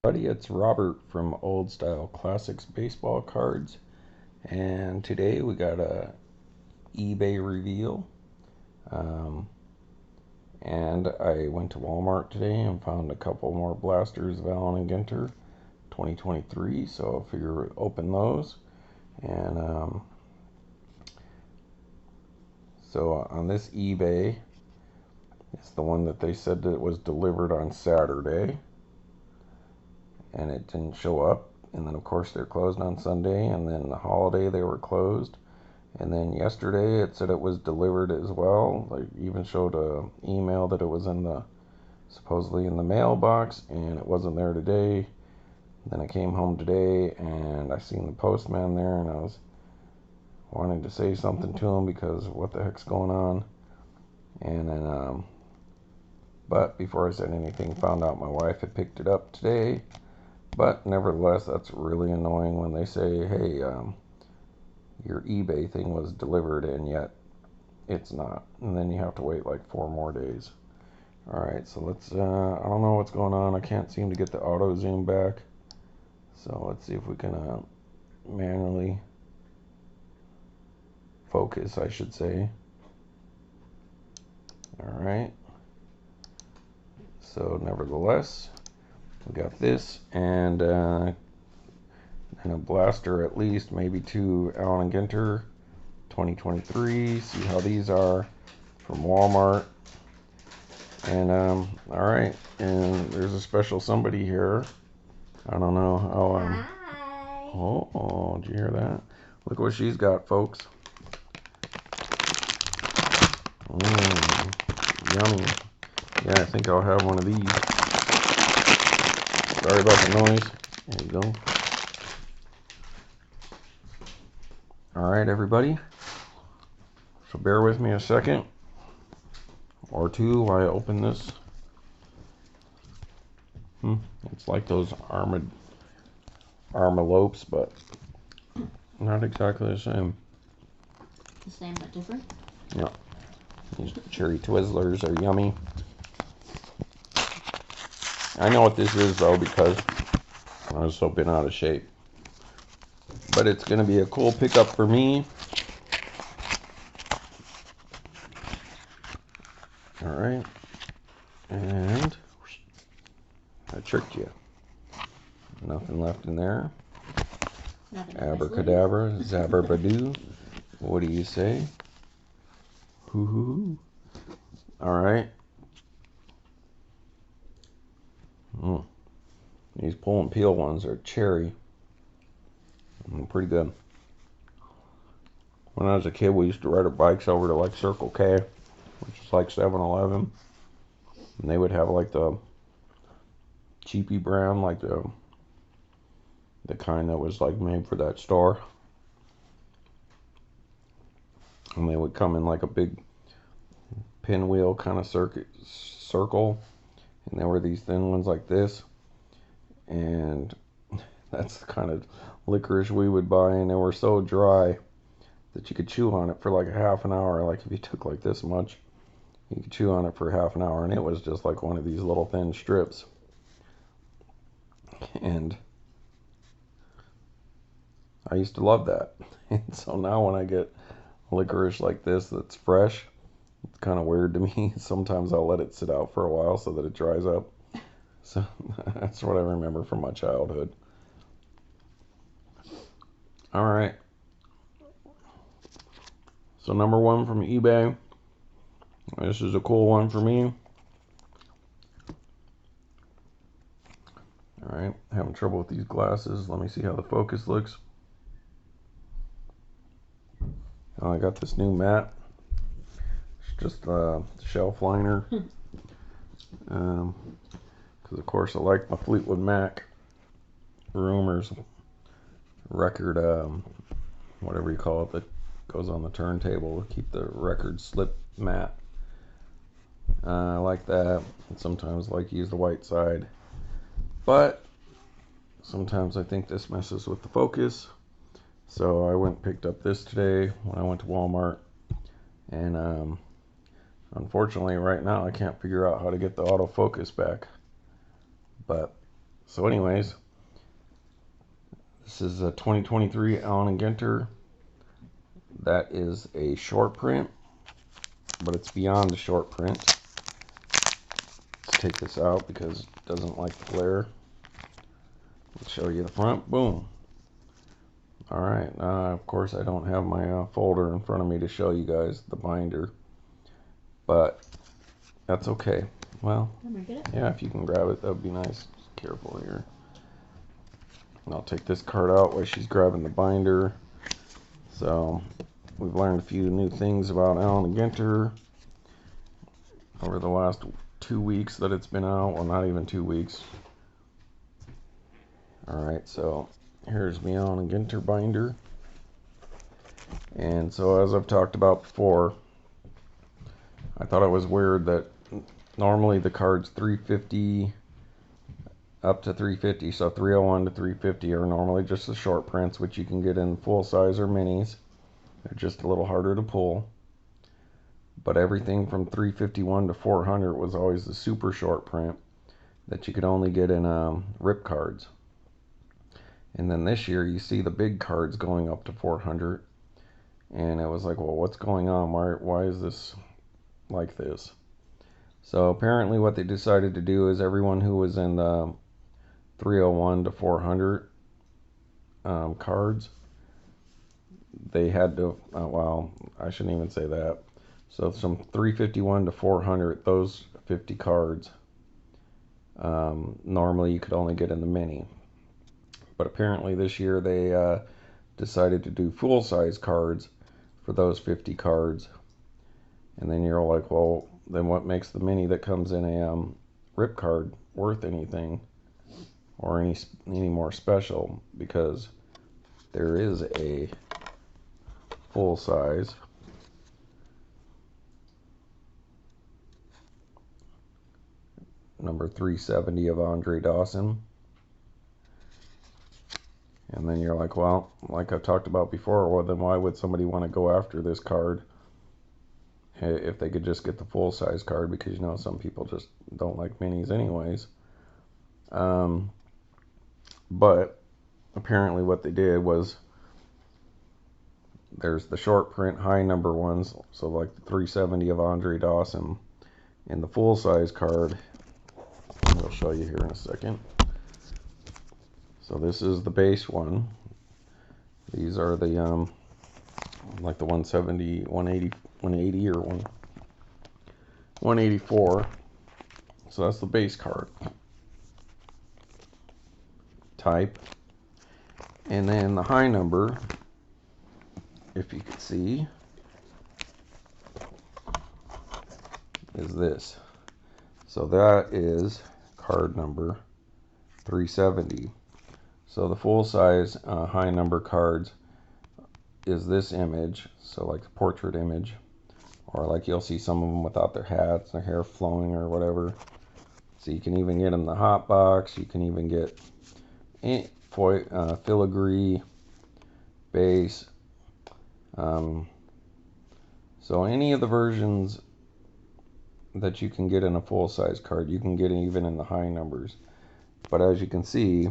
Buddy, it's Robert from Old Style Classics Baseball Cards, and today we got a eBay reveal. Um, and I went to Walmart today and found a couple more blasters of Allen Ginter 2023, so I figure open those. And so on this eBay, it's the one that they said that was delivered on Saturday, and it didn't show up. And then, of course, they're closed on Sunday, and then the holiday they were closed. And then yesterday it said it was delivered as well. Like, even showed a email that it was supposedly in the mailbox, and it wasn't there today. Then I came home today and I seen the postman there, and I was wanting to say something to him because what the heck's going on. And then but before I said anything, found out my wife had picked it up today. But nevertheless, that's really annoying when they say, hey, your eBay thing was delivered and yet it's not. And then you have to wait like 4 more days. Alright, so let's, I don't know what's going on. I can't seem to get the auto zoom back. So let's see if we can manually focus, I should say. Alright. So nevertheless, we got this and a blaster, at least maybe 2 Allen Ginter 2023. See how these are from Walmart. And alright, and there's a special somebody here. I don't know how Hi. Oh, did you hear that? Look what she's got, folks. Yummy. Yeah, I think I'll have one of these. Sorry about the noise. There you go. Alright, everybody. So bear with me a second or two while I open this. It's like those armalopes, but not exactly the same. The same but different? Yeah. These cherry Twizzlers are yummy. I know what this is, though, because I was so been out of shape. But it's going to be a cool pickup for me. Alright. And I tricked you. Nothing left in there. Nothing Abracadabra, Zabberbadoo. What do you say? Hoo hoo. Alright. These pull and peel ones are cherry. Pretty good. When I was a kid, we used to ride our bikes over to like Circle K, which is like 7-Eleven. And they would have like the cheapy brand, like the kind that was like made for that store. And they would come in like a big pinwheel kind of circle. And there were these thin ones like this. And that's the kind of licorice we would buy, and they were so dry that you could chew on it for like a half an hour. Like if you took like this much, you could chew on it for half an hour, and it was just like one of these little thin strips. And I used to love that. And so now when I get licorice like this that's fresh, it's kind of weird to me. Sometimes I'll let it sit out for a while so that it dries up. So that's what I remember from my childhood. Alright. So number 1 from eBay. This is a cool one for me. Alright, having trouble with these glasses. Let me see how the focus looks. Oh, I got this new mat. It's just a shelf liner. Because of course I like my Fleetwood Mac Rumors record, whatever you call it, that goes on the turntable to keep the record slip mat. I like that. And sometimes I like to use the white side. But sometimes I think this messes with the focus. So I went and picked up this today when I went to Walmart. And unfortunately right now I can't figure out how to get the autofocus back. But So anyways, this is a 2023 Allen Ginter. That is a short print, but it's beyond the short print. Let's take this out because it doesn't like the glare. Let's show you the front. Boom. Alright, of course I don't have my folder in front of me to show you guys the binder, but that's okay. Well, yeah, if you can grab it, that would be nice. Just careful here. And I'll take this card out while she's grabbing the binder. So, we've learned a few new things about Allen Ginter over the last 2 weeks that it's been out. Well, not even 2 weeks. Alright, so here's the Allen Ginter binder. And so, as I've talked about before, I thought it was weird that normally the cards 350 up to 350, so 301 to 350 are normally just the short prints, which you can get in full size or minis. They're just a little harder to pull. But everything from 351 to 400 was always the super short print that you could only get in rip cards. And then this year you see the big cards going up to 400, and it was like, well, what's going on? Why is this like this? So apparently what they decided to do is everyone who was in the 301 to 400 cards, they had to, well, I shouldn't even say that. So from 351 to 400, those 50 cards, normally you could only get in the mini. But apparently this year they decided to do full-size cards for those 50 cards. And then you're like, well, then what makes the mini that comes in a rip card worth anything or any more special? Because there is a full-size number 370 of Andre Dawson. And then you're like, well, like I've talked about before, well, then why would somebody want to go after this card if they could just get the full-size card? Because, you know, some people just don't like minis anyways. But apparently what they did was there's the short print high number ones, so like the 370 of Andre Dawson, and the full-size card, I'll show you here in a second. So this is the base one. These are the like the 170, 180 or 184. So that's the base card type. And then the high number, if you could see, is this. So that is card number 370. So the full-size high number cards is this image, so like the portrait image, or like you'll see some of them without their hats, their hair flowing or whatever. So you can even get them in the hot box. You can even get filigree base. So any of the versions that you can get in a full-size card, you can get even in the high numbers. But as you can see,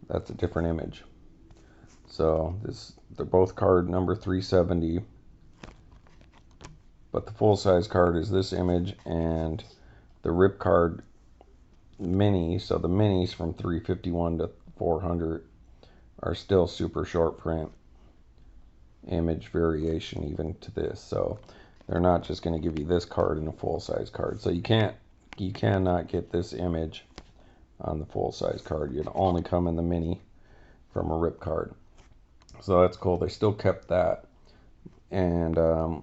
that's a different image. So they're both card number 370, but the full-size card is this image, and the rip card mini, so the minis from 351 to 400 are still super short print image variation even to this. So they're not just going to give you this card in a full-size card. So you cannot get this image on the full-size card. You'd only come in the mini from a rip card. So that's cool. They still kept that. And I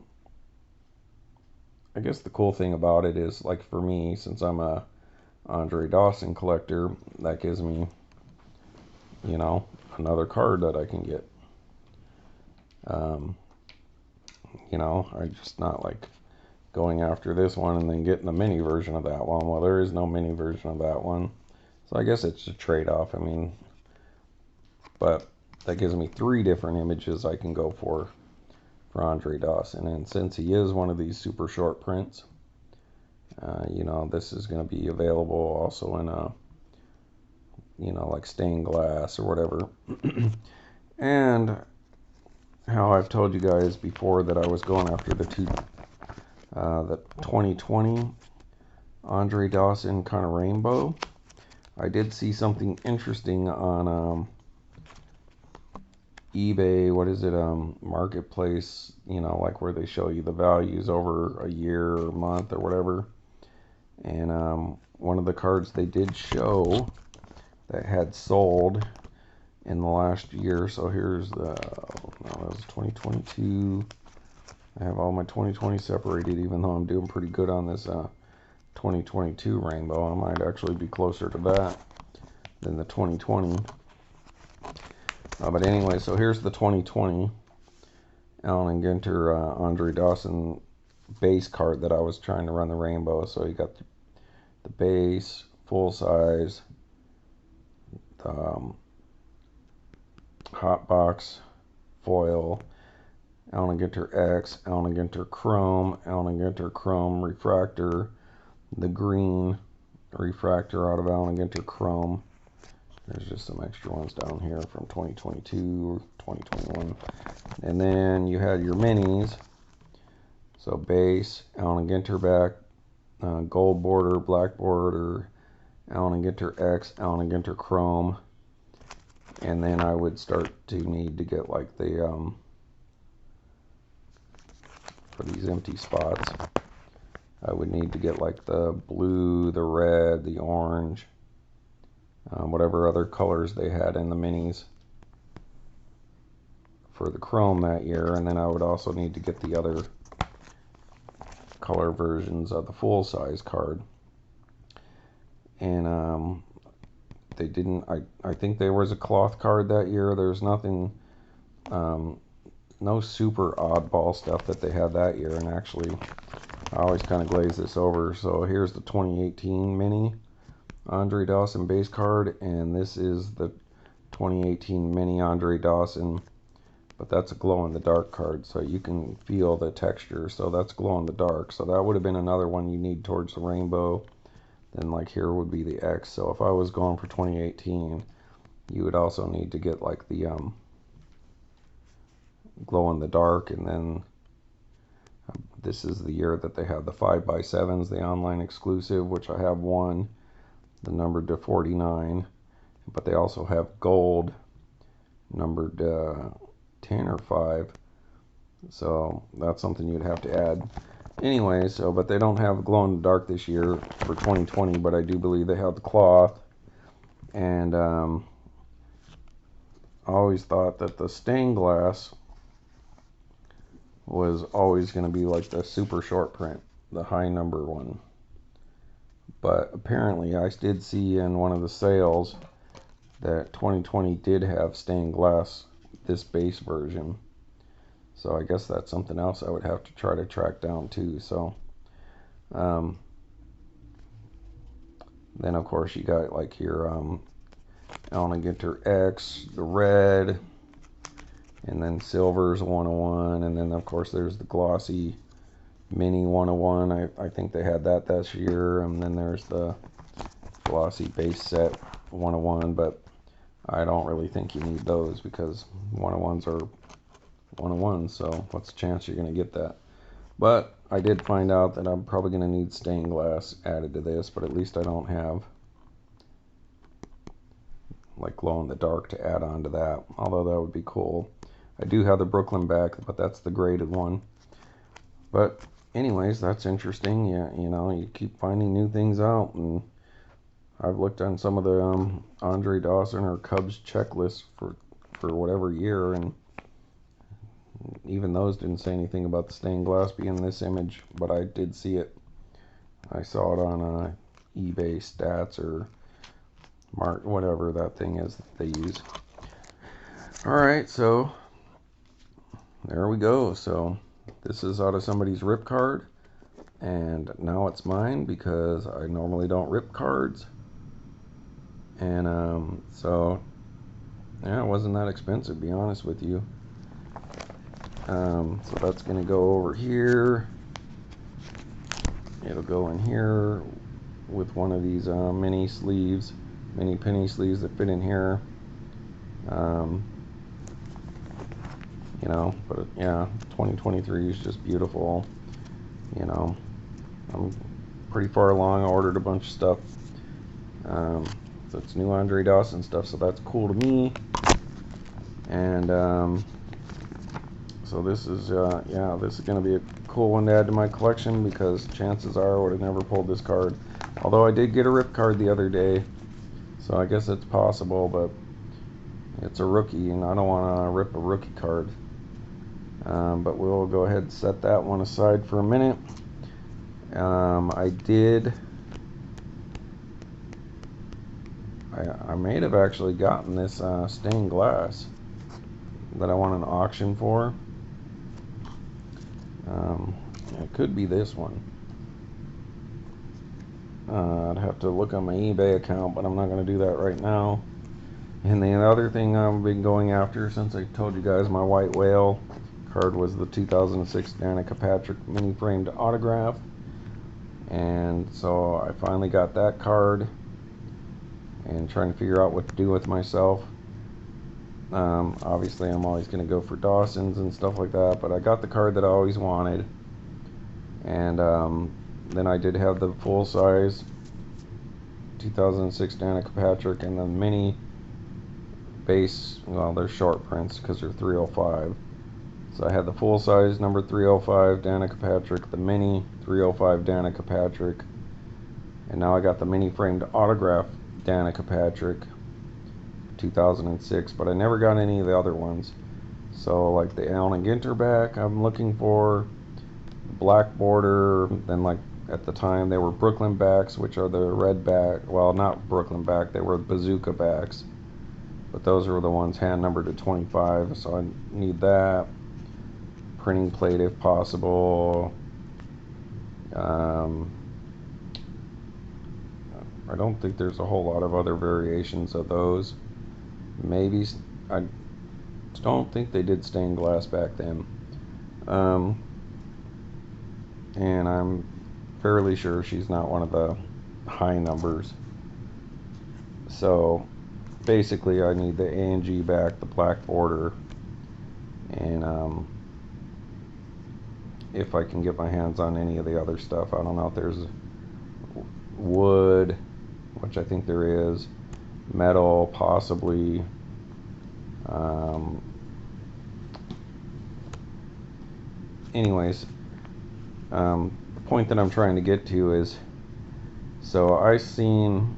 guess the cool thing about it is, like for me, since I'm a Andre Dawson collector, that gives me, you know, another card that I can get. You know, I'm just not like going after this one and then getting the mini version of that one. Well, there is no mini version of that one. So I guess it's a trade-off. I mean, but that gives me 3 different images I can go for Andre Dawson. And since he is one of these super short prints, you know, this is going to be available also in a you know, like stained glass or whatever. And how I've told you guys before that I was going after the 2020 Andre Dawson kind of rainbow. I did see something interesting on eBay, what is it, marketplace, you know, like where they show you the values over a year or month or whatever. And one of the cards they did show that had sold in the last year. So here's the, that was 2022. I have all my 2020 separated, even though I'm doing pretty good on this 2022 rainbow. I might actually be closer to that than the 2020. But anyway, so here's the 2020 Allen Ginter Andre Dawson base card that I was trying to run the rainbow. So you got the base, full size, the hot box, foil, Allen Ginter X, Allen Ginter Chrome, Allen Ginter Chrome refractor, the green refractor out of Allen Ginter Chrome. There's just some extra ones down here from 2022 or 2021. And then you had your minis. So base, Allen Ginter back, gold border, black border, Allen Ginter X, Allen Ginter Chrome. And then I would start to need to get like the, for these empty spots, I would need to get like the blue, the red, the orange, whatever other colors they had in the minis for the chrome that year. And then I would also need to get the other color versions of the full size card. And they didn't, I think there was a cloth card that year. There's nothing, no super oddball stuff that they had that year. And actually, I always kind of glaze this over. So here's the 2018 mini Andre Dawson base card, and this is the 2018 mini Andre Dawson, but that's a glow in the dark card, so you can feel the texture. So that's glow in the dark, so that would have been another one you need towards the rainbow. Then like here would be the X. So if I was going for 2018, you would also need to get like the glow in the dark. And then this is the year that they have the 5x7s, the online exclusive, which I have one, the numbered to 49, but they also have gold numbered 10 or 5, so that's something you'd have to add anyway. So but they don't have glow in the dark this year for 2020, but I do believe they have the cloth. And I always thought that the stained glass was always going to be like the super short print, the high number one. But apparently I did see in one of the sales that 2020 did have stained glass, this base version. So I guess that's something else I would have to try to track down too. So then of course you got like your Allen Ginter X, the red, and then silver's 101, and then of course there's the glossy mini 101. I think they had that this year. And then there's the glossy base set 101, but I don't really think you need those because 101s are 101s, so what's the chance you're going to get that? But I did find out that I'm probably going to need stained glass added to this, but at least I don't have like glow in the dark to add on to that, although that would be cool. I do have the Brooklyn back, but that's the graded one. But anyways, that's interesting. Yeah, you know, you keep finding new things out, and I've looked on some of the Andre Dawson or Cubs checklists for whatever year, and even those didn't say anything about the stained glass being this image, but I did see it. I saw it on eBay stats or Mart, whatever that thing is that they use. Alright, so there we go. So this is out of somebody's rip card, and now it's mine because I normally don't rip cards. And so yeah, it wasn't that expensive, to be honest with you. So that's gonna go over here. It'll go in here with one of these mini sleeves, mini penny sleeves that fit in here. You know, but yeah, 2023 is just beautiful. You know, I'm pretty far along. I ordered a bunch of stuff. So it's new Andre Dawson stuff, so that's cool to me. And so this is, yeah, this is going to be a cool one to add to my collection, because chances are I would have never pulled this card. Although I did get a rip card the other day, so I guess it's possible, but it's a rookie, and I don't want to rip a rookie card. But we'll go ahead and set that one aside for a minute. I may have actually gotten this stained glass that I want an auction for. It could be this one. I'd have to look on my eBay account, but I'm not going to do that right now. And the other thing I've been going after, since I told you guys my white whale card was the 2006 Danica Patrick mini framed autograph. And so I finally got that card, and trying to figure out what to do with myself. Obviously I'm always going to go for Dawson's and stuff like that, but I got the card that I always wanted. And then I did have the full size 2006 Danica Patrick, and the mini base, well, they're short prints because they're 305. So I had the full size number 305 Danica Patrick, the mini 305 Danica Patrick, and now I got the mini framed autograph Danica Patrick 2006, but I never got any of the other ones. So like the Allen Ginter back I'm looking for, black border, then like at the time they were Brooklyn backs, which are the red back, well, not Brooklyn back, they were bazooka backs, but those were the ones hand numbered to 25, so I need that. Printing plate if possible. I don't think there's a whole lot of other variations of those. Maybe, I don't think they did stained glass back then. And I'm fairly sure she's not one of the high numbers. So basically I need the A&G back, the black border, and if I can get my hands on any of the other stuff. I don't know if there's wood, which I think there is, metal possibly, anyways, the point that I'm trying to get to is, so I've seen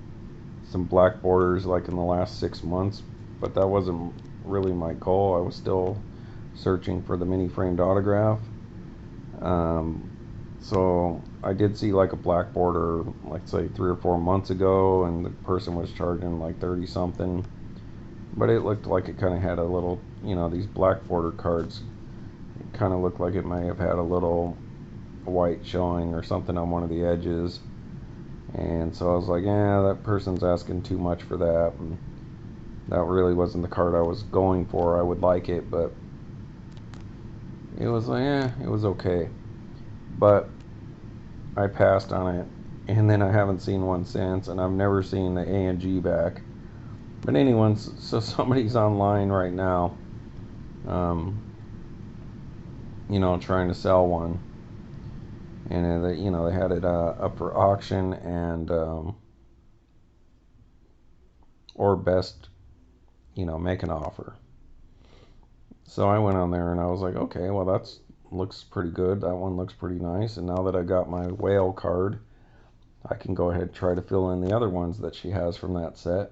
some black borders like in the last 6 months, but that wasn't really my goal. I was still searching for the mini framed autograph. So I did see like a black border, like say 3 or 4 months ago, and the person was charging like 30 something, but it looked like it kind of had a little, you know, these black border cards, it kind of looked like it may have had a little white showing or something on one of the edges. And so I was like, yeah, that person's asking too much for that, and that really wasn't the card I was going for. I would like it, but it was like, it was okay. But I passed on it, and then I haven't seen one since, and I've never seen the A&G back. But anyway, so somebody's online right now, you know, trying to sell one, and they, you know, they had it up for auction, and or best, you know, make an offer. So I went on there and I was like, okay, well, that's looks pretty good. That one looks pretty nice. And now that I got my whale card, I can go ahead and try to fill in the other ones that she has from that set.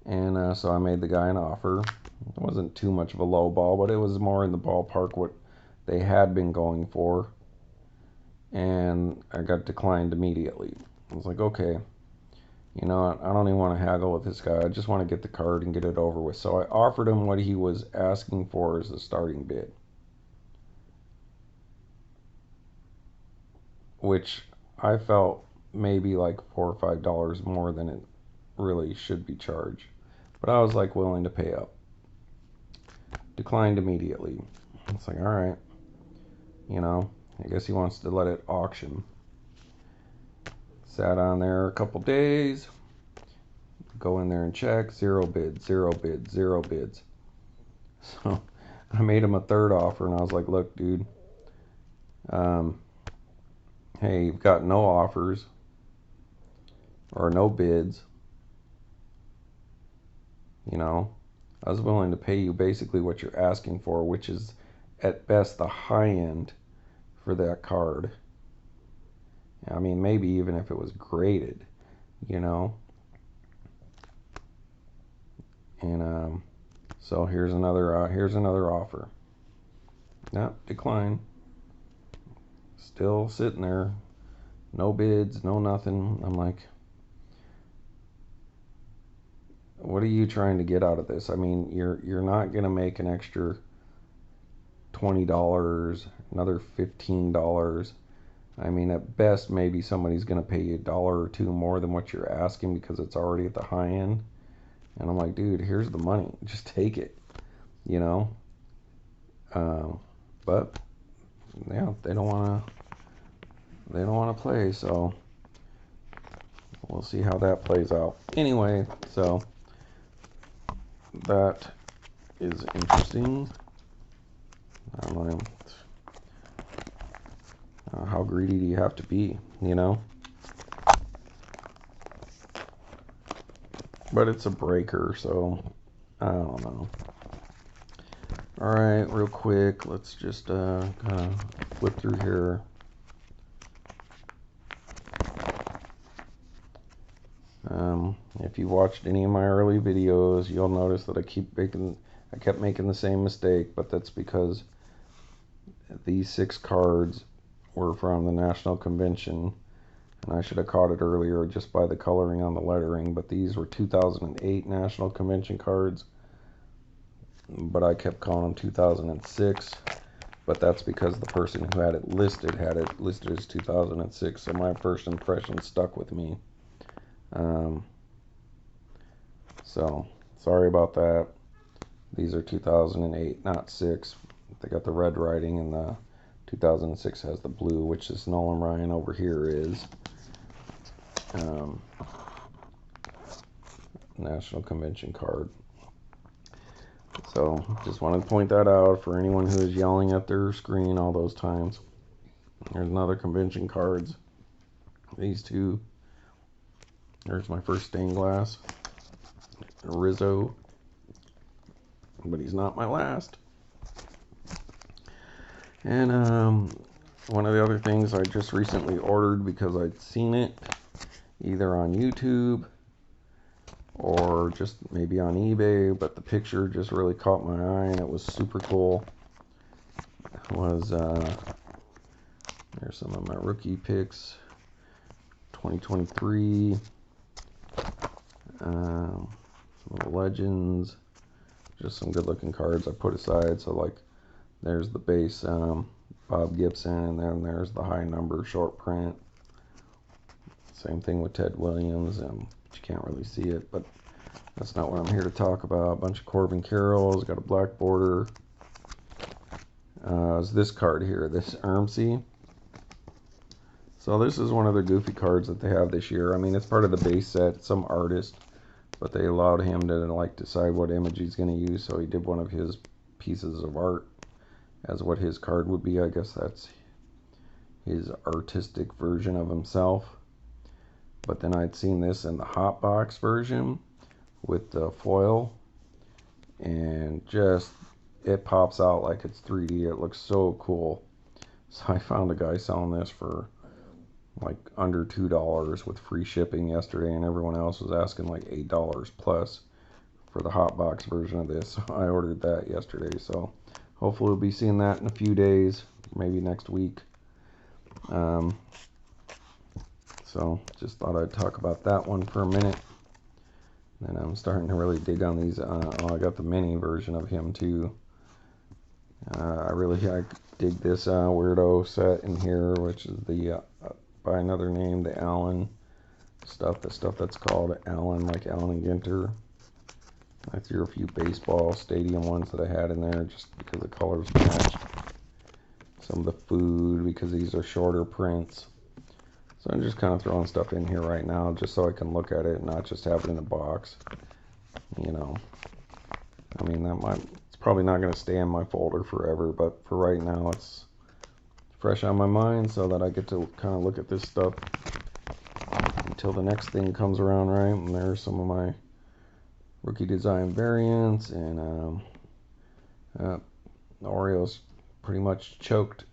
And so I made the guy an offer. It wasn't too much of a low ball, but it was more in the ballpark what they had been going for. And I got declined immediately. I was like, okay, you know, I don't even want to haggle with this guy. I just want to get the card and get it over with. So I offered him what he was asking for as a starting bid, which I felt maybe like $4 or $5 more than it really should be charged. But I was like willing to pay up. Declined immediately. It's like, all right, you know, I guess he wants to let it auction. Sat on there a couple days. Go in there and check, 0 bids, 0 bids, 0 bids. So I made him a third offer, and I was like, look, dude, hey, you've got no offers or no bids. You know, I was willing to pay you basically what you're asking for, which is at best the high end for that card. I mean, maybe even if it was graded, you know. And so here's another offer. Nope, decline. Still sitting there, no bids, no nothing. I'm like, what are you trying to get out of this? I mean, you're not gonna make an extra $20, another $15. I mean, at best, maybe somebody's gonna pay you $1 or $2 more than what you're asking because it's already at the high end. And I'm like, dude, here's the money, just take it, you know. But yeah, they don't wanna play, so we'll see how that plays out. Anyway, so that is interesting. I don't know. How greedy do you have to be, you know? But it's a breaker, so I don't know. Alright, real quick, let's just kind of flip through here. If you watched any of my early videos, you'll notice that I kept making the same mistake, but that's because these 6 cards were from the National Convention, and I should have caught it earlier just by the coloring on the lettering, but these were 2008 National Convention cards, but I kept calling them 2006, but that's because the person who had it listed as 2006, so my first impression stuck with me. So sorry about that. These are 2008, not 6. They got the red writing, and the 2006 has the blue, which this Nolan Ryan over here is. National Convention card. So just wanted to point that out for anyone who is yelling at their screen all those times. There's another convention cards. These 2. There's my first stained glass. Rizzo. But he's not my last. And one of the other things I just recently ordered because I'd seen it either on YouTube or just maybe on eBay, but the picture just really caught my eye and it was super cool. It was there's some of my rookie picks, 2023, some of the legends, just some good looking cards I put aside. So like there's the base Bob Gibson, and then there's the high number short print. Same thing with Ted Williams, you can't really see it, but that's not what I'm here to talk about. A bunch of Corbin Carrolls, got a black border. Is this card here, this Ermsey. So this is one of the goofy cards that they have this year. I mean, it's part of the base set, some artist, but they allowed him to like decide what image he's going to use, so he did one of his pieces of art as what his card would be. I guess that's his artistic version of himself. But then I'd seen this in the hot box version with the foil, and just it pops out like it's 3D. It looks so cool. So I found a guy selling this for like under $2 with free shipping yesterday, and everyone else was asking like $8 plus for the hot box version of this. So I ordered that yesterday, so hopefully we'll be seeing that in a few days, maybe next week. So just thought I'd talk about that one for a minute. And I'm starting to really dig on these. I got the mini version of him too. I dig this weirdo set in here, which is the by another name, the Allen stuff. The stuff that's called Allen, like Allen Ginter. I threw a few baseball stadium ones that I had in there just because the colors matched. Some of the food, because these are shorter prints. So I'm just kind of throwing stuff in here right now just so I can look at it and not just have it in a box. You know, I mean, it's probably not going to stay in my folder forever, but for right now it's fresh on my mind so that I get to kind of look at this stuff until the next thing comes around, right? And there's some of my rookie design variants, and the Oreos pretty much choked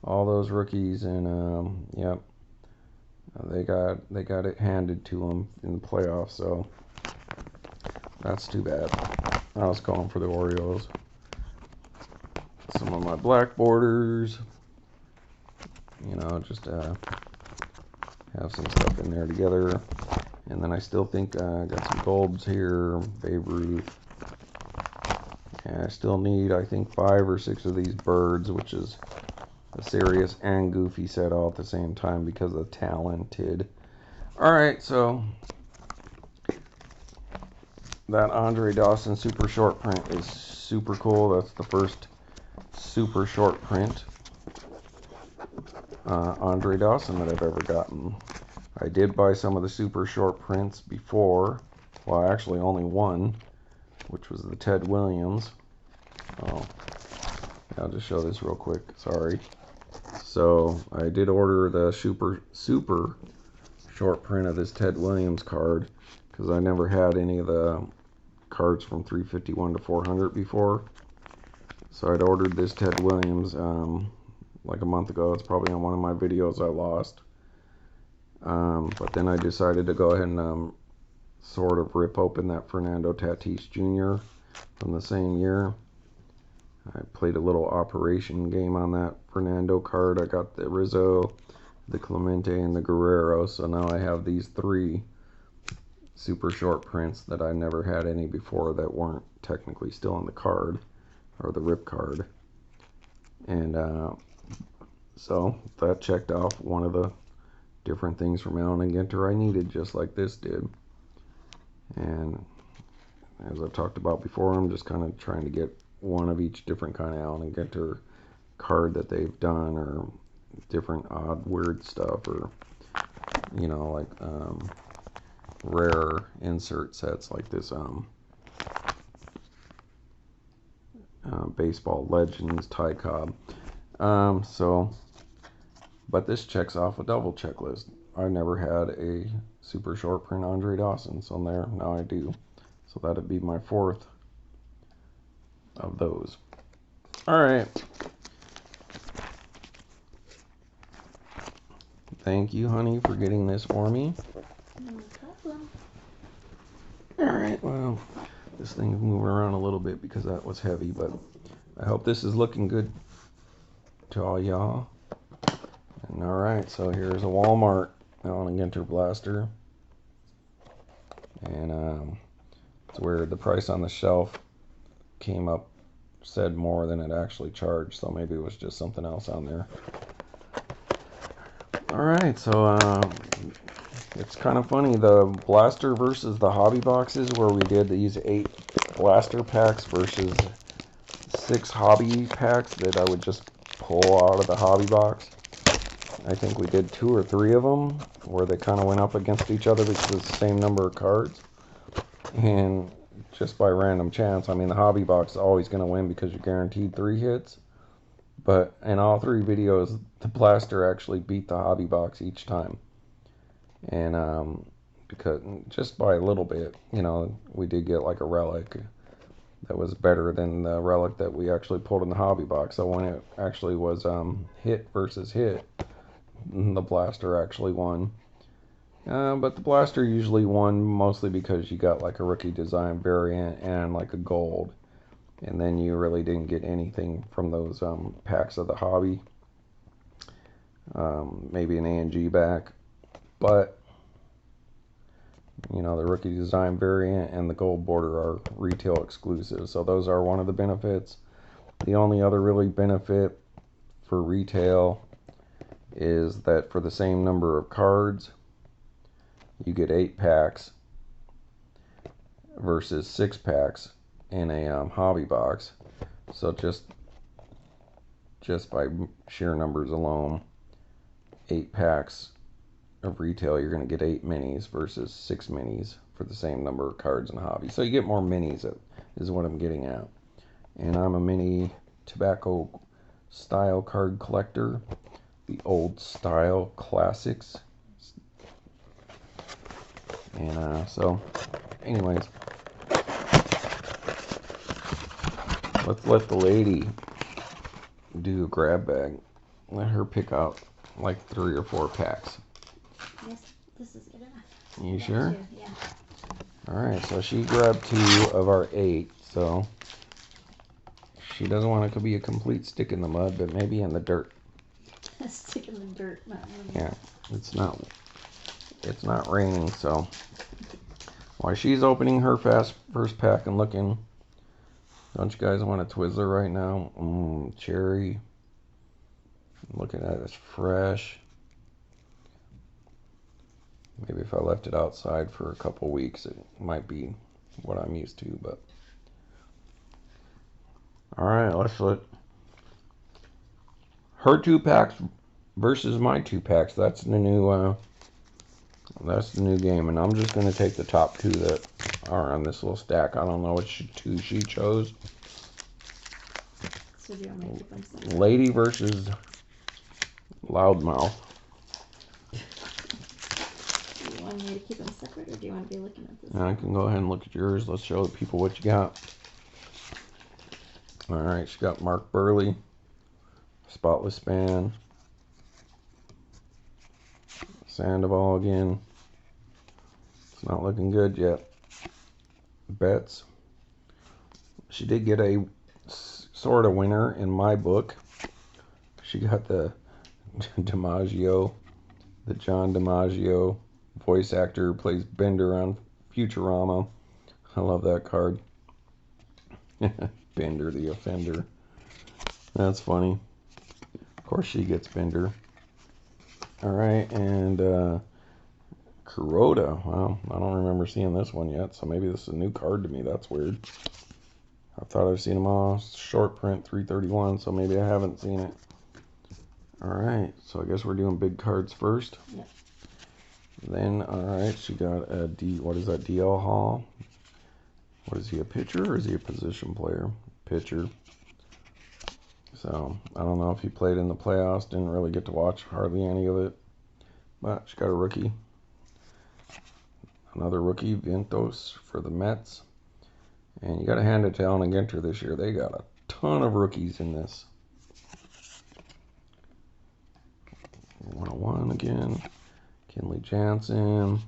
all those rookies, and yep, they got it handed to them in the playoffs, so that's too bad. I was calling for the Oreos. Some of my black borders, you know, just have some stuff in there together. And then I still think I got some Golds here, Babe Ruth. And I still need, I think, 5 or 6 of these birds, which is a serious and goofy set all at the same time because of talented. Alright, so that Andre Dawson super short print is super cool. That's the first super short print Andre Dawson that I've ever gotten. I did buy some of the super short prints before. Well, actually only one, which was the Ted Williams. Oh, I'll just show this real quick. Sorry. So I did order the super short print of this Ted Williams card because I never had any of the cards from 351 to 400 before. So I'd ordered this Ted Williams like a month ago. It's probably on one of my videos I lost. But then I decided to go ahead and sort of rip open that Fernando Tatis Jr. from the same year. I played a little operation game on that Fernando card. I got the Rizzo, the Clemente, and the Guerrero. So now I have these 3 super short prints that I never had any before that weren't technically still on the card, or the rip card. And so that checked off one of the different things from Allen Ginter I needed, just like this did. And as I've talked about before, I'm just kind of trying to get one of each different kind of Allen Ginter card that they've done, or different odd weird stuff, or you know, like rare insert sets like this Baseball Legends Ty Cobb. But this checks off a double checklist. I never had a super short print Andre Dawson, so there, now I do. So that'd be my 4th of those. Alright. Thank you, honey, for getting this for me. No problem. Alright, well, this thing's moving around a little bit because that was heavy, but I hope this is looking good to all y'all. And alright, so here's a Walmart Allen Ginter Blaster. And it's weird, the price on the shelf came up, said more than it actually charged, so maybe it was just something else on there. Alright, so it's kind of funny, the Blaster versus the hobby boxes, where we did these 8 Blaster packs versus 6 hobby packs that I would just pull out of the hobby box. I think we did 2 or 3 of them where they kind of went up against each other because it's the same number of cards. And just by random chance, I mean, the hobby box is always going to win because you're guaranteed 3 hits. But in all 3 videos, the Blaster actually beat the hobby box each time. And because just by a little bit, you know, we did get like a relic that was better than the relic that we actually pulled in the hobby box. So when it actually was hit versus hit, the Blaster actually won. But the Blaster usually won mostly because you got like a rookie design variant and like a gold. And then you really didn't get anything from those packs of the hobby. Maybe an A&G back. But, you know, the rookie design variant and the gold border are retail exclusive. So those are one of the benefits. The only other really benefit for retail is that for the same number of cards, you get 8 packs versus 6 packs in a hobby box. So just by sheer numbers alone, 8 packs of retail, you're going to get 8 minis versus 6 minis for the same number of cards in hobby. So you get more minis, is what I'm getting at. And I'm a mini tobacco style card collector, the old style classics. And so, anyways, let's let the lady do a grab bag. Let her pick out like 3 or 4 packs. Yes, this is good enough. You sure? 2, yeah. Alright, so she grabbed 2 of our 8, so she doesn't want it to be a complete stick in the mud, but maybe in the dirt. Stick in the dirt, not in the Yeah, it's not raining, so while she's opening her first pack and looking, don't you guys want a Twizzler right now? Cherry. Looking at it, it's fresh. Maybe if I left it outside for a couple weeks, it might be what I'm used to, but alright, let's let her 2 packs versus my 2 packs. That's the new game, and I'm just going to take the top 2 that are on this little stack. I don't know which 2 she chose. So do you want me to keep them separate? Lady versus Loudmouth. Do you want me to keep them separate, or do you want to be looking at this? I can go ahead and look at yours. Let's show the people what you got. Alright, she got Mark Burley, Spotless Span, Sandoval again. It's not looking good yet. Betts. She did get a sort of winner in my book. She got the DiMaggio, the John DiMaggio voice actor who plays Bender on Futurama. I love that card. Bender the Offender. That's funny. Of course she gets Bender. Alright, and Kuroda. Wow, I don't remember seeing this one yet, so maybe this is a new card to me. That's weird. I thought I've seen them all short print 331, so maybe I haven't seen it. Alright, so I guess we're doing big cards first. Yep. Then, alright, she got a what is that, DL Hall? What is he, a pitcher or is he a position player? Pitcher. So, I don't know if he played in the playoffs, didn't really get to watch hardly any of it. But she got a rookie. Another rookie, Vientos for the Mets. And you got to hand it to Allen Ginter this year. They got a ton of rookies in this. 101 again. Kenley Jansen.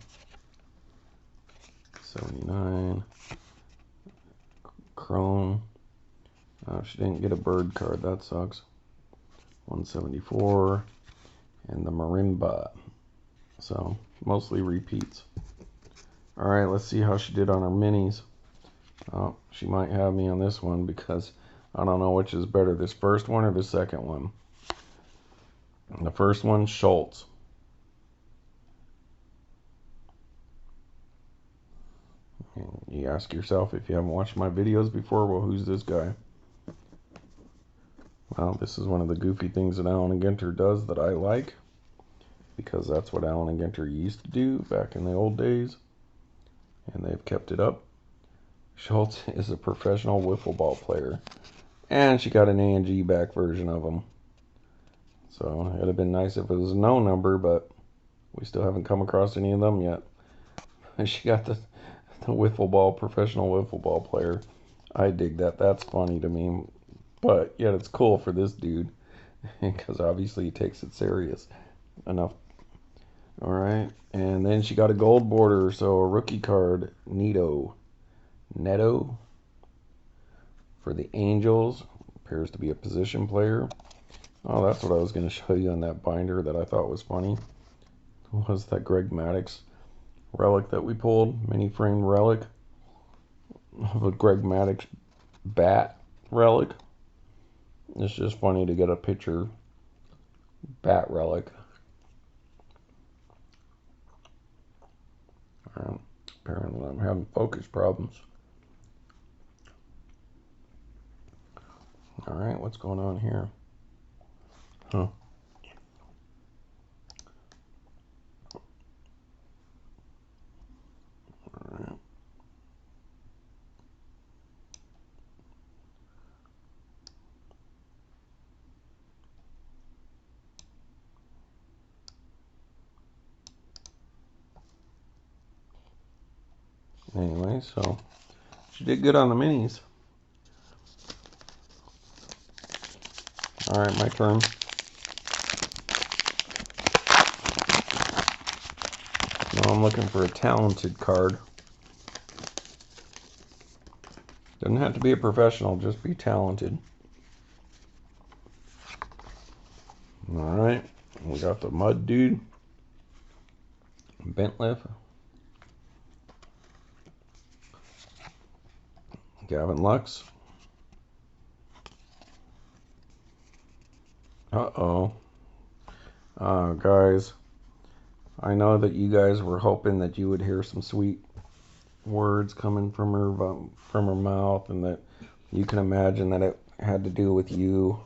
79. Crone. She didn't get a bird card. That sucks. 174. And the Marimba. So, mostly repeats. Alright, let's see how she did on her minis. Oh, she might have me on this one because I don't know which is better, this first one or the second one. The first one, Schultz. And you ask yourself, if you haven't watched my videos before, well, who's this guy? Well, this is one of the goofy things that Allen Ginter does that I like, because that's what Allen Ginter used to do back in the old days, and they've kept it up. Schultz is a professional wiffle ball player, and she got an A&G back version of him. So it'd have been nice if it was no number, but we still haven't come across any of them yet. She got the wiffle ball, professional wiffle ball player. I dig that. That's funny to me. But yet it's cool for this dude, because obviously he takes it serious enough. Alright, and then she got a gold border, so a rookie card, Neto for the Angels. Appears to be a position player. Oh, that's what I was going to show you on that binder that I thought was funny. Was that Greg Maddux relic that we pulled, mini frame relic of a Greg Maddux bat relic. It's just funny to get a picture bat relic. Apparently I'm having focus problems. Alright, what's going on here? Huh. Alright. Anyway, so she did good on the minis. Alright, my turn. Now I'm looking for a talented card. Doesn't have to be a professional, just be talented. Alright, we got the Mud Dude, Bentley, Gavin Lux. Uh-oh. Guys, I know that you guys were hoping that you would hear some sweet words coming from her mouth, and that you can imagine that it had to do with you,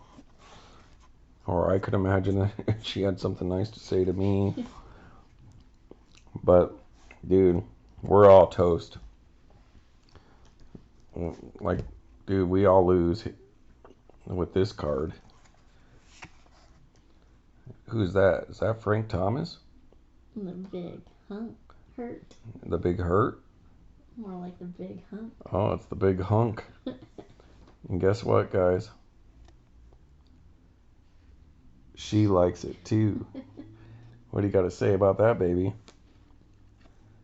or I could imagine that she had something nice to say to me. But dude, we're all toast. Like, dude, we all lose with this card. Who's that? Is that Frank Thomas? The big hunk. Hurt. The big hurt? More like the big hunk. Oh, it's the big hunk. And guess what, guys? She likes it too. What do you got to say about that, baby?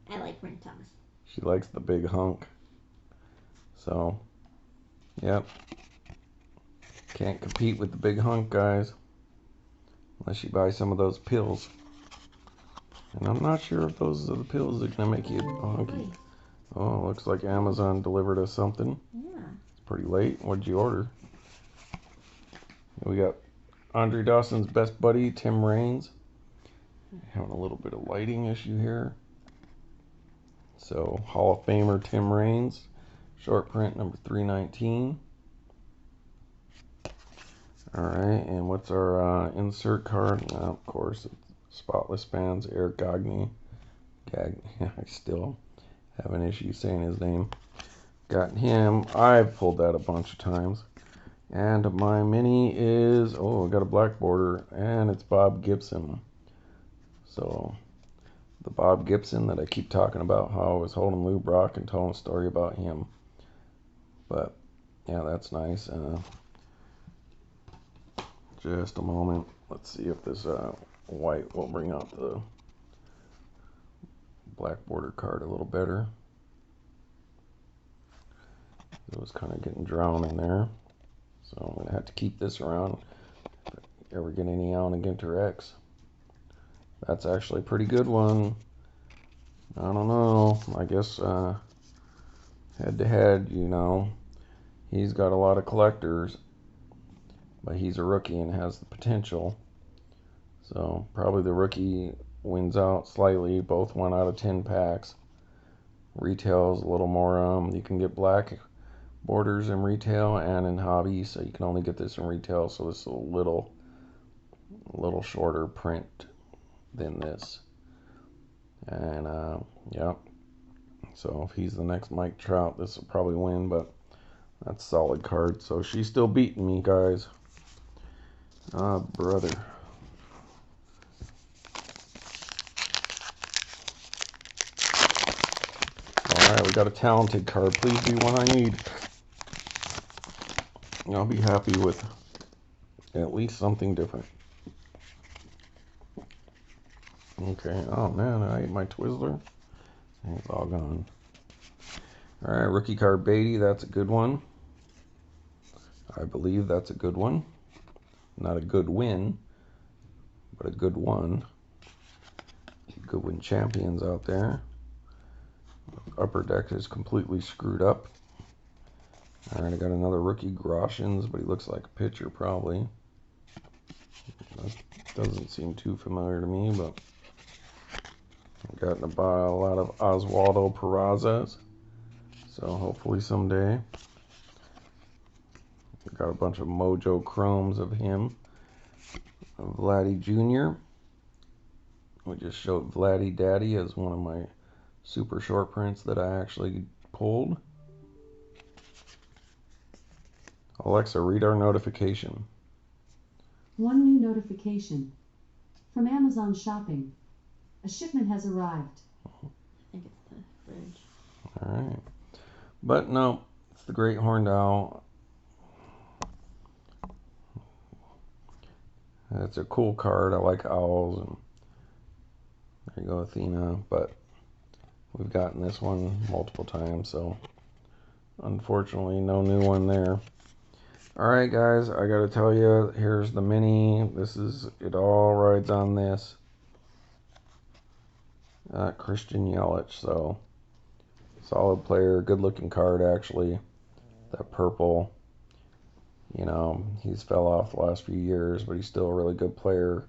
I like Frank Thomas. She likes the big hunk. So, yep. Can't compete with the big hunk, guys. Unless you buy some of those pills. And I'm not sure if those are the pills that are going to make you hunky. Oh, looks like Amazon delivered us something. Yeah. It's pretty late. What did you order? We got Andre Dawson's best buddy, Tim Raines. Having a little bit of lighting issue here. So, Hall of Famer Tim Raines. Short print number 319. Alright, and what's our insert card? Of course, it's Spotless Fans, Eric Gagne. I still have an issue saying his name. Got him. I've pulled that a bunch of times. And my mini is, oh, I got a black border, and it's Bob Gibson. So, the Bob Gibson that I keep talking about, how I was holding Lou Brock and telling a story about him. But, yeah, that's nice. Just a moment. Let's see if this white will bring out the black border card a little better. It was kind of getting drowned in there. So I'm going to have to keep this around if I ever get any Allen Ginter X. That's actually a pretty good one. I don't know. I guess head to head, you know, he's got a lot of collectors. But he's a rookie and has the potential. So probably the rookie wins out slightly. Both 1 out of 10 packs. Retail's a little more, you can get black borders in retail and in hobby. So you can only get this in retail. So this is a little shorter print than this. And yeah. So if he's the next Mike Trout, this will probably win. But that's a solid card. So she's still beating me, guys. Ah, brother. Alright, we got a talented card. Please be one I need. I'll be happy with at least something different. Okay, oh man, I ate my Twizzler. And it's all gone. Alright, rookie card Beatty, that's a good one. I believe that's a good one. Not a good win, but a good one. Goodwin champions out there. Upper deck is completely screwed up. Alright, I got another rookie Groshans, but he looks like a pitcher probably. That doesn't seem too familiar to me, but I've gotten to buy a lot of Oswaldo Perazzas. So hopefully someday. Got a bunch of Mojo Chromes of him. Vladdy Jr. We just showed Vladdy Daddy as one of my super short prints that I actually pulled. Alexa, read our notification. One new notification from Amazon Shopping. A shipment has arrived. I think it's the bridge. Alright. But no, it's the Great Horned Owl. It's a cool card. I like owls. And there you go, Athena. But we've gotten this one multiple times, so unfortunately no new one there. Alright guys, I gotta tell you, here's the mini. This is, it all rides on this. Christian Yelich, so solid player, good looking card actually. That purple, you know, he's fell off the last few years, but he's still a really good player.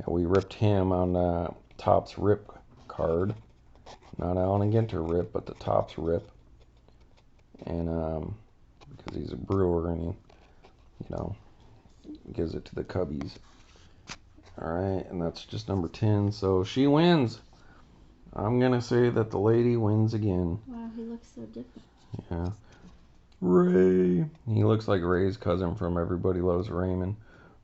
And we ripped him on Topps Rip card. Not Allen Ginter Rip, but the Topps Rip. And because he's a Brewer and he, you know, gives it to the Cubbies. Alright, and that's just number 10, so she wins. I'm gonna say that the lady wins again. Wow, he looks so different. Yeah. Ray. He looks like Ray's cousin from Everybody Loves Raymond.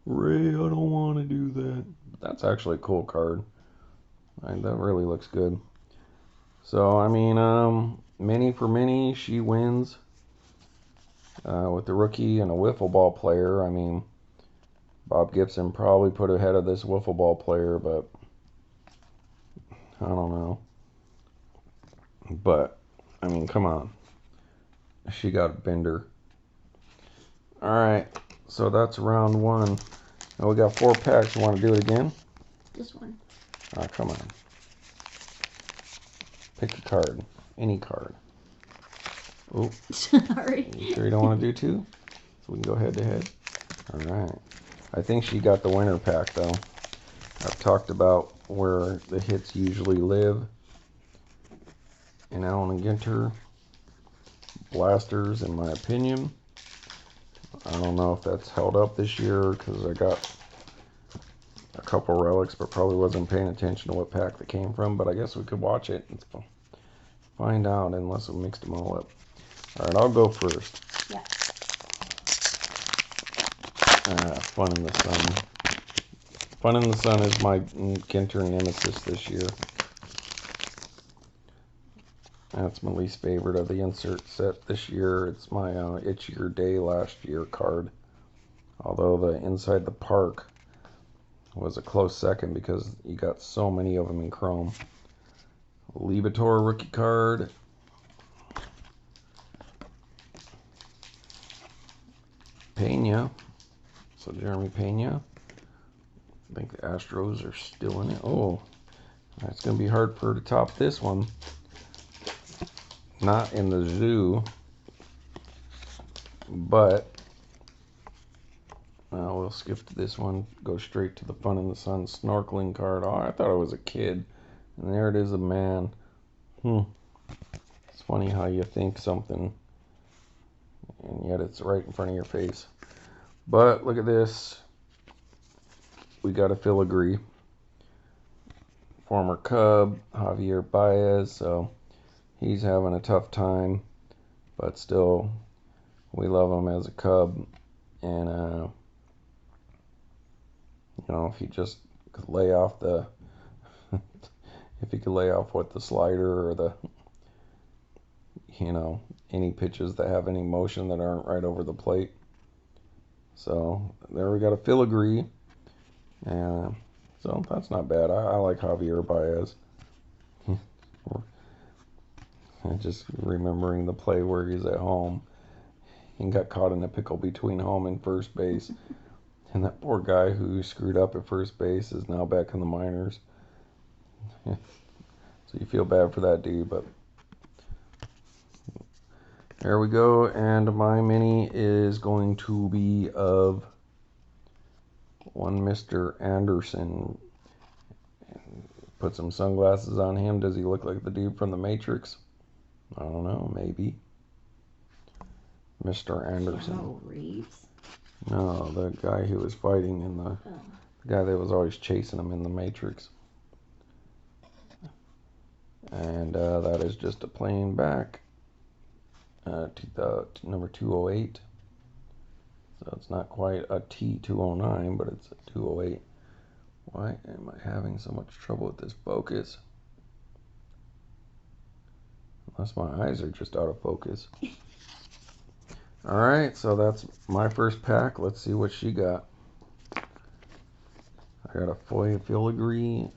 Ray, I don't want to do that. But that's actually a cool card. That really looks good. So, I mean, mini for mini, she wins. With the rookie and a wiffle ball player, I mean, Bob Gibson probably put ahead of this wiffle ball player, but I don't know. But, I mean, come on. She got a bender. Alright, so that's round 1. Now we got 4 packs. You want to do it again? Just one. Ah, come on. Pick a card. Any card. Oh, Sorry. you sure you don't want to do 2? So we can go head to head. Alright. I think she got the winner pack, though. I've talked about where the hits usually live. In Allen Ginter Blasters, in my opinion. I don't know if that's held up this year because I got a couple relics, but probably wasn't paying attention to what pack they came from. But I guess we could watch it and find out, unless we mixed them all up. Alright, I'll go first. Yeah. Fun in the Sun. Fun in the Sun is my Ginter nemesis this year. That's my least favorite of the insert set this year. It's my It's Your Day last year card. Although the Inside the Park was a close second because you got so many of them in chrome. Libator rookie card. Pena. So Jeremy Pena. I think the Astros are still in it. Oh, it's going to be hard for her to top this one. Not in the zoo, but we'll skip to this one. Go straight to the Fun in the Sun snorkeling card. Oh, I thought it was a kid, and there it is, a man. It's funny how you think something, and yet it's right in front of your face. But look at this. We got a filigree. Former Cub, Javier Baez, so he's having a tough time, but still, we love him as a Cub. And, you know, if he just could lay off the, if he could lay off what the slider or the, you know, any pitches that have any motion that aren't right over the plate. So, there we got a filigree. And so, that's not bad. I like Javier Baez. Just remembering the play where he's at home and got caught in a pickle between home and first base. And that poor guy who screwed up at first base is now back in the minors. So you feel bad for that dude, but there we go. And my mini is going to be of one Mr. Anderson. Put some sunglasses on him. Does he look like the dude from The Matrix? I don't know, maybe. Mr. Anderson. Keanu Reeves? No, the guy who was fighting in the guy that was always chasing him in The Matrix. And that is just a plain back. Number 208. So it's not quite a T209, but it's a 208. Why am I having so much trouble with this focus? Unless my eyes are just out of focus. Alright, so that's my first pack. Let's see what she got. I got a foil filigree.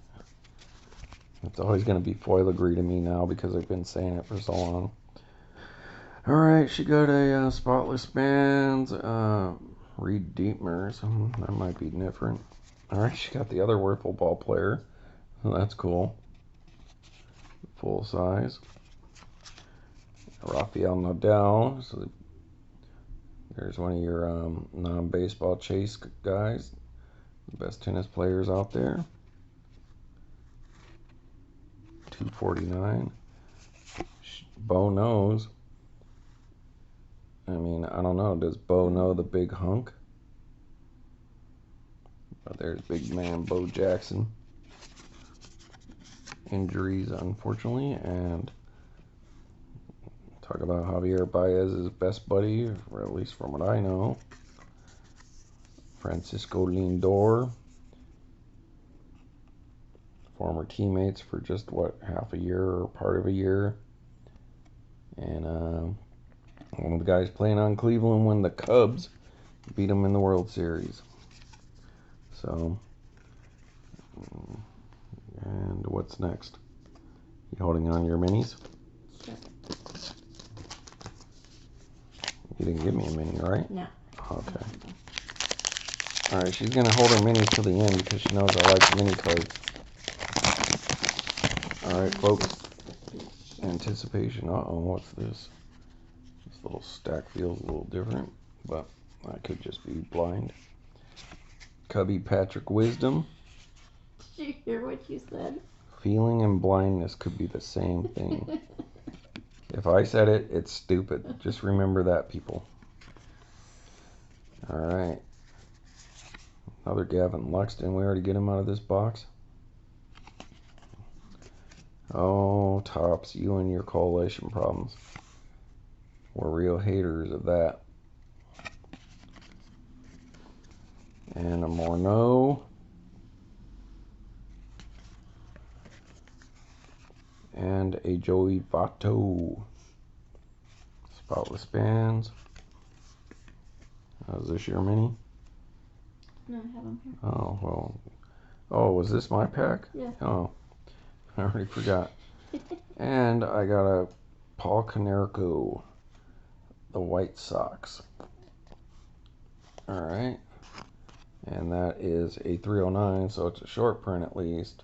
It's always going to be filigree to me now because I've been saying it for so long. Alright, she got a spotless bands, redeemers. That might be different. Alright, she got the other wiffle ball player. Well, that's cool. Full size. Rafael Nadal. So there's one of your non-baseball chase guys. The best tennis players out there. 249. Bo knows. I mean, I don't know. Does Bo know the big hunk? But there's big man Bo Jackson. Injuries, unfortunately, and talk about Javier Baez's best buddy, or at least from what I know. Francisco Lindor. Former teammates for just, what, half a year or part of a year. And one of the guys playing on Cleveland when the Cubs beat them in the World Series. So, and what's next? You holding on to your minis? Sure. You didn't give me a mini, right? No. Okay. Alright, she's going to hold her minis till the end because she knows I like mini cards. Alright, folks. Anticipation. Uh-oh, what's this? This little stack feels a little different, but I could just be blind. Cubby Patrick Wisdom. Did you hear what you said? Feeling and blindness could be the same thing. If I said it, it's stupid. Just remember that, people. Alright. Another Gavin Luxton. We already get him out of this box. Oh, Topps, you and your coalition problems. We're real haters of that. And a Morneau. And a Joey Votto. Spotless bands. Is this your mini? No, I have them here. Oh, well. Oh, was this my pack? Yeah. Oh, I already forgot. And I got a Paul Konerko, the White Sox. Alright. And that is a 309, so it's a short print at least.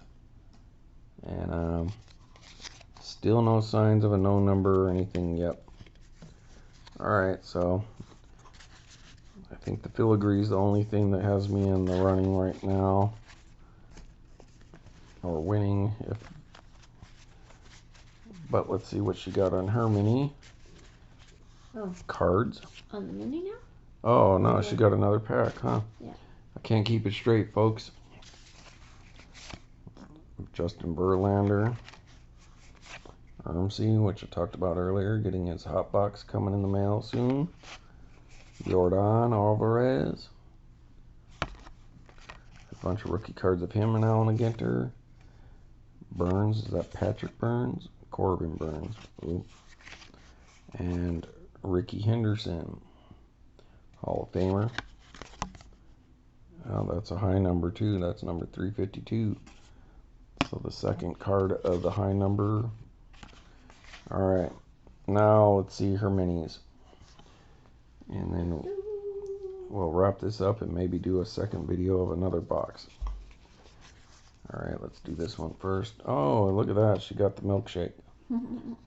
And still no signs of a no number or anything yet. Alright, so I think the filigree is the only thing that has me in the running right now. Or winning, if. But let's see what she got on her mini. Oh. Cards. On the mini now? Oh, no, she got another pack, huh? Yeah. I can't keep it straight, folks. Justin Verlander. Armsy, which I talked about earlier, getting his hot box coming in the mail soon. Jordan Alvarez. A bunch of rookie cards of him and Allen Ginter. Burns, is that Patrick Burns? Corbin Burns. Ooh. And Ricky Henderson, Hall of Famer. Oh, that's a high number too. That's number 352. So the second card of the high number. Alright, now let's see her minis. And then we'll wrap this up and maybe do a second video of another box. Alright, let's do this one first. Oh, look at that. She got the milkshake.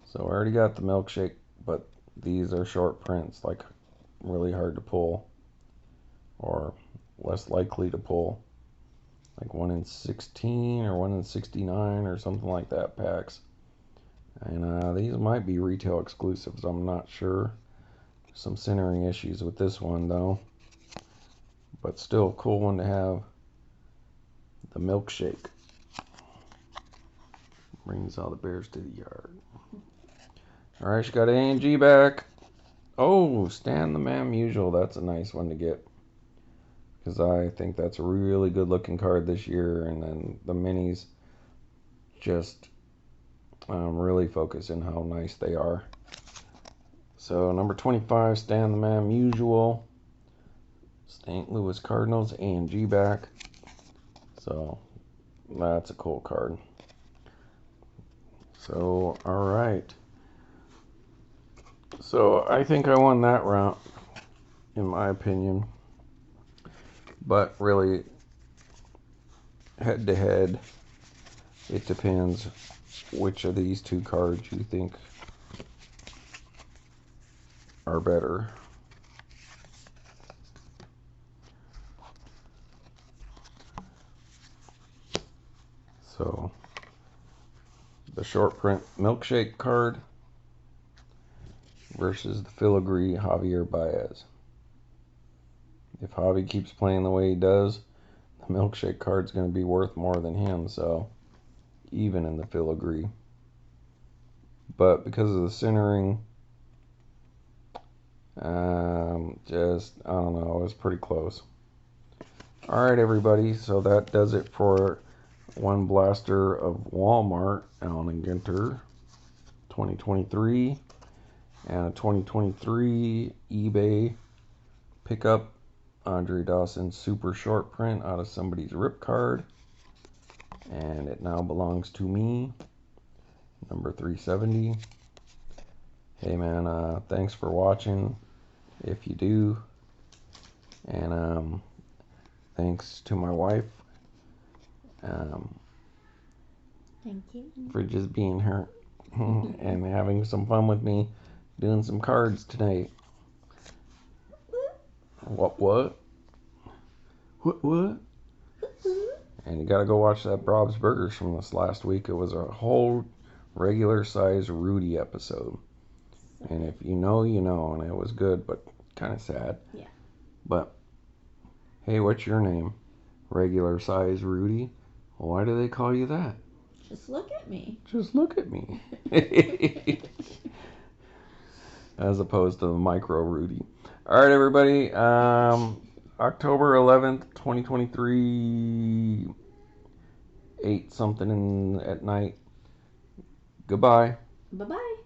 So I already got the milkshake, but these are short prints, like really hard to pull. Or less likely to pull. Like 1 in 16 or 1 in 69 or something like that packs. And these might be retail exclusives, I'm not sure. Some centering issues with this one though. But still a cool one to have. The milkshake. Brings all the bears to the yard. Alright, she got A&G back. Oh, Stan the Man Musial. That's a nice one to get. Because I think that's a really good looking card this year. And then the minis just really focus in how nice they are. So number 25, Stan the Man Musial. St. Louis Cardinals, A&G back. So that's a cool card. So, alright. So I think I won that round, in my opinion. But really, head to head, it depends which of these two cards you think are better. So, the short print Milkshake card versus the filigree Javier Baez. If Javi keeps playing the way he does, the Milkshake card's going to be worth more than him, so even in the filigree. But because of the centering, just, I don't know, it was pretty close. Alright, everybody, so that does it for one blaster of Walmart, Allen Ginter 2023, and a 2023 eBay pickup, Andre Dawson super short print out of somebody's rip card, and it now belongs to me, number 370. Hey man, thanks for watching, if you do, and thanks to my wife Thank you. for just being here and having some fun with me doing some cards tonight. What? And you gotta go watch that Bob's Burgers from this last week. It was a whole regular size Rudy episode. And if you know, you know, and it was good, but kind of sad. Yeah. But, hey, what's your name? Regular size Rudy? Well, why do they call you that? Just look at me. Just look at me. As opposed to the micro Rudy. Alright, everybody. October 11th, 2023. 8 something at night. Goodbye. Bye-bye.